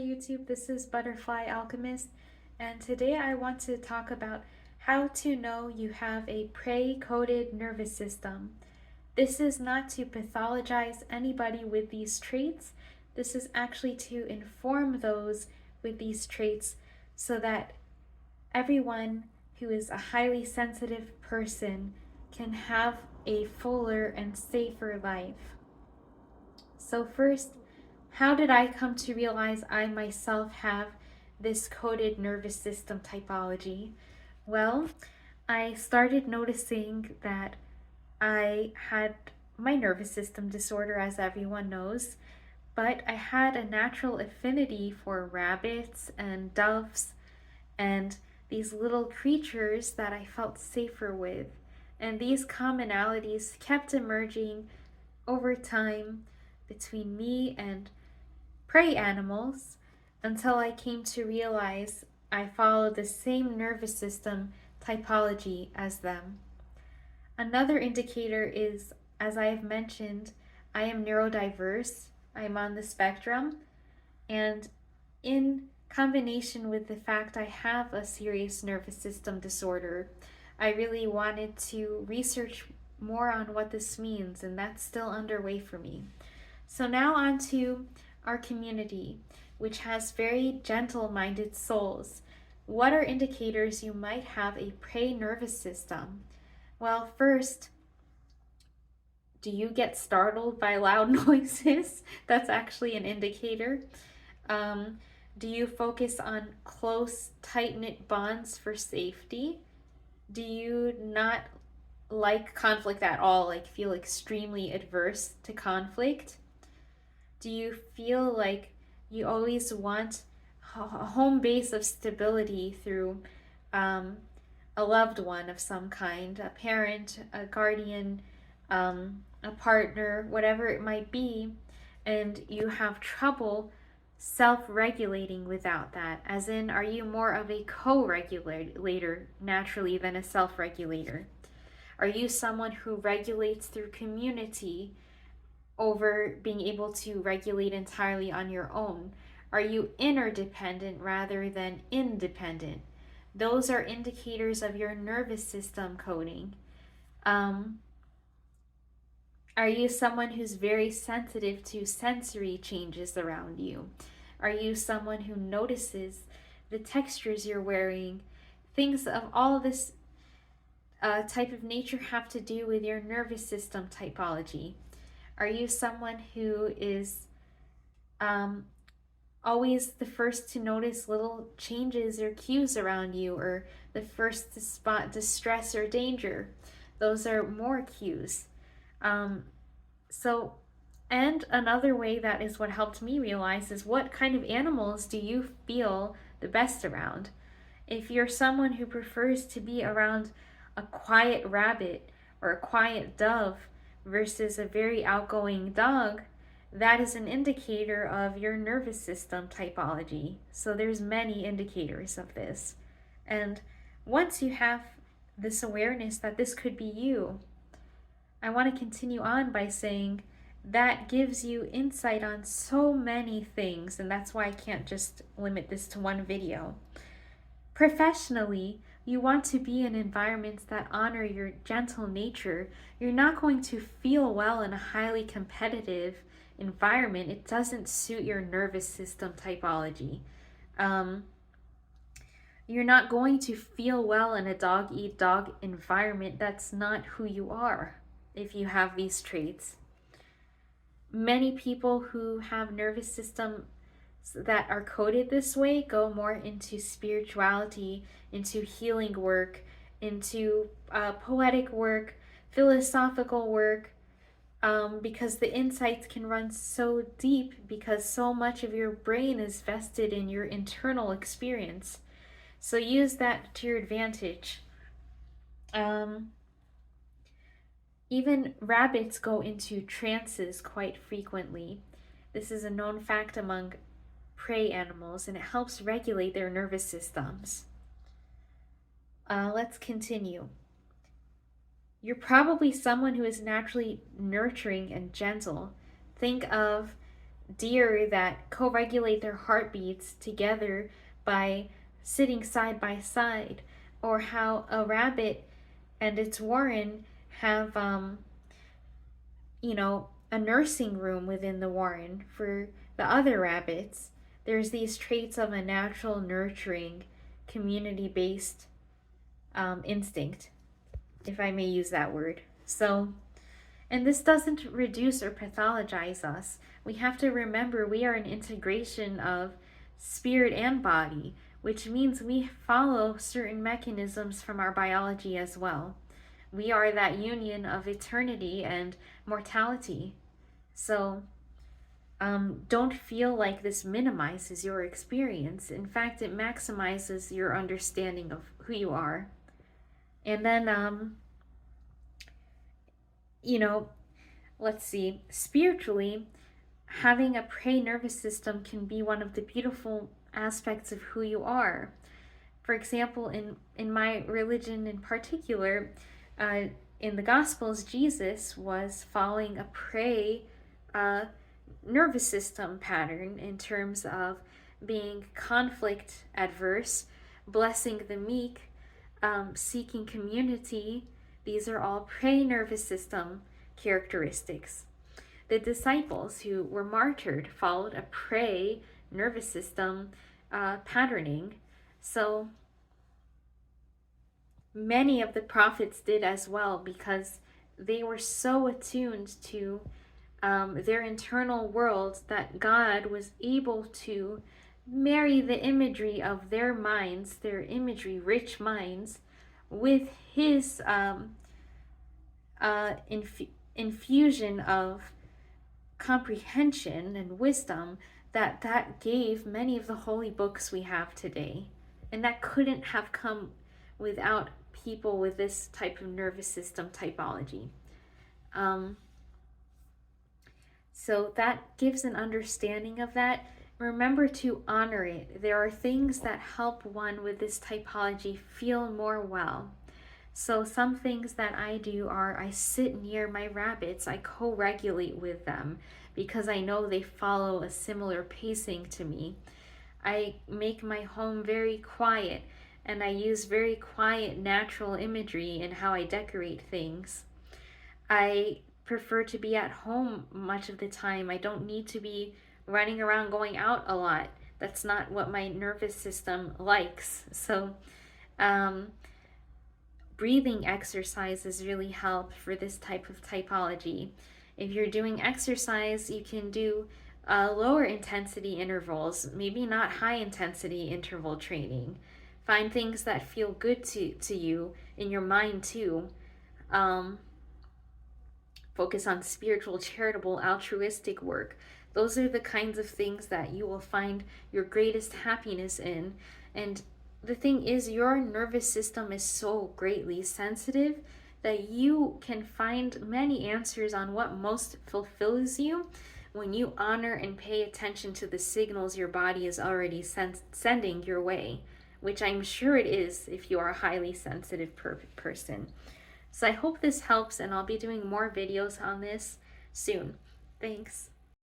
YouTube. This is Butterfly Alchemist, and today I want to talk about how to know you have a prey-coded nervous system. This is not to pathologize anybody with these traits. This is actually to inform those with these traits so that everyone who is a highly sensitive person can have a fuller and safer life. So first, how did I come to realize I myself have this coded nervous system typology? Well, I started noticing that I had my nervous system disorder, as everyone knows, but I had a natural affinity for rabbits and doves and these little creatures that I felt safer with. And these commonalities kept emerging over time between me and prey animals until I came to realize I followed the same nervous system typology as them. Another indicator is, as I have mentioned, I am neurodiverse, I'm on the spectrum, and in combination with the fact I have a serious nervous system disorder, I really wanted to research more on what this means, and that's still underway for me. So now on to our community, which has very gentle-minded souls. What are indicators you might have a prey nervous system? Well, first, do you get startled by loud noises? That's actually an indicator. Do you focus on close, tight-knit bonds for safety? Do you not like conflict at all, like feel extremely adverse to conflict? Do you feel like you always want a home base of stability through a loved one of some kind, a parent, a guardian, a partner, whatever it might be, and you have trouble self-regulating without that? As in, are you more of a co-regulator naturally than a self-regulator? Are you someone who regulates through community over being able to regulate entirely on your own? Are you interdependent rather than independent? Those are indicators of your nervous system coding. Are you someone who's very sensitive to sensory changes around you? Are you someone who notices the textures you're wearing? Things of all this type of nature have to do with your nervous system typology. Are you someone who is always the first to notice little changes or cues around you, or the first to spot distress or danger? Those are more cues. And another way that is what helped me realize is, what kind of animals do you feel the best around? If you're someone who prefers to be around a quiet rabbit or a quiet dove versus a very outgoing dog, that is an indicator of your nervous system typology. So there's many indicators of this. And once you have this awareness that this could be you, I want to continue on by saying that gives you insight on so many things, and that's why I can't just limit this to one video. Professionally, you want to be in environments that honor your gentle nature. You're not going to feel well in a highly competitive environment. It doesn't suit your nervous system typology. You're not going to feel well in a dog-eat-dog environment. That's not who you are if you have these traits. Many people who have nervous systems that are coded this way go more into spirituality, into healing work, into poetic work, philosophical work, because the insights can run so deep, because so much of your brain is vested in your internal experience. So use that to your advantage. Even rabbits go into trances quite frequently. This is a known fact among prey animals, and it helps regulate their nervous systems. Let's continue. You're probably someone who is naturally nurturing and gentle. Think of deer that co-regulate their heartbeats together by sitting side by side, or how a rabbit and its warren have a nursing room within the warren for the other rabbits. There's these traits of a natural nurturing community-based instinct, if I may use that word. So, and this doesn't reduce or pathologize us. We have to remember we are an integration of spirit and body, which means we follow certain mechanisms from our biology as well. We are that union of eternity and mortality. So, don't feel like this minimizes your experience. In fact, it maximizes your understanding of who you are. And then, let's see, spiritually, having a prey nervous system can be one of the beautiful aspects of who you are. For example, in my religion in particular, in the Gospels, Jesus was following a prey nervous system pattern in terms of being conflict adverse, blessing the meek, seeking community. These are all prey nervous system characteristics. The disciples who were martyred followed a prey nervous system patterning. So many of the prophets did as well, because they were so attuned to their internal world that God was able to marry the imagery of their minds, their imagery rich minds, with his infusion of comprehension and wisdom that gave many of the holy books we have today. And that couldn't have come without people with this type of nervous system typology. So that gives an understanding of that. Remember to honor it. There are things that help one with this typology feel more well. So some things that I do are I sit near my rabbits. I co-regulate with them because I know they follow a similar pacing to me. I make my home very quiet, and I use very quiet, natural imagery in how I decorate things. I prefer to be at home much of the time. I don't need to be running around going out a lot. That's not what my nervous system likes. So breathing exercises really help for this type of typology. If you're doing exercise, you can do lower intensity intervals, maybe not high intensity interval training. Find things that feel good to you in your mind too. Focus on spiritual, charitable, altruistic work. Those are the kinds of things that you will find your greatest happiness in. And the thing is, your nervous system is so greatly sensitive that you can find many answers on what most fulfills you when you honor and pay attention to the signals your body is already sending your way, which I'm sure it is if you are a highly sensitive person. So I hope this helps, and I'll be doing more videos on this soon. Thanks.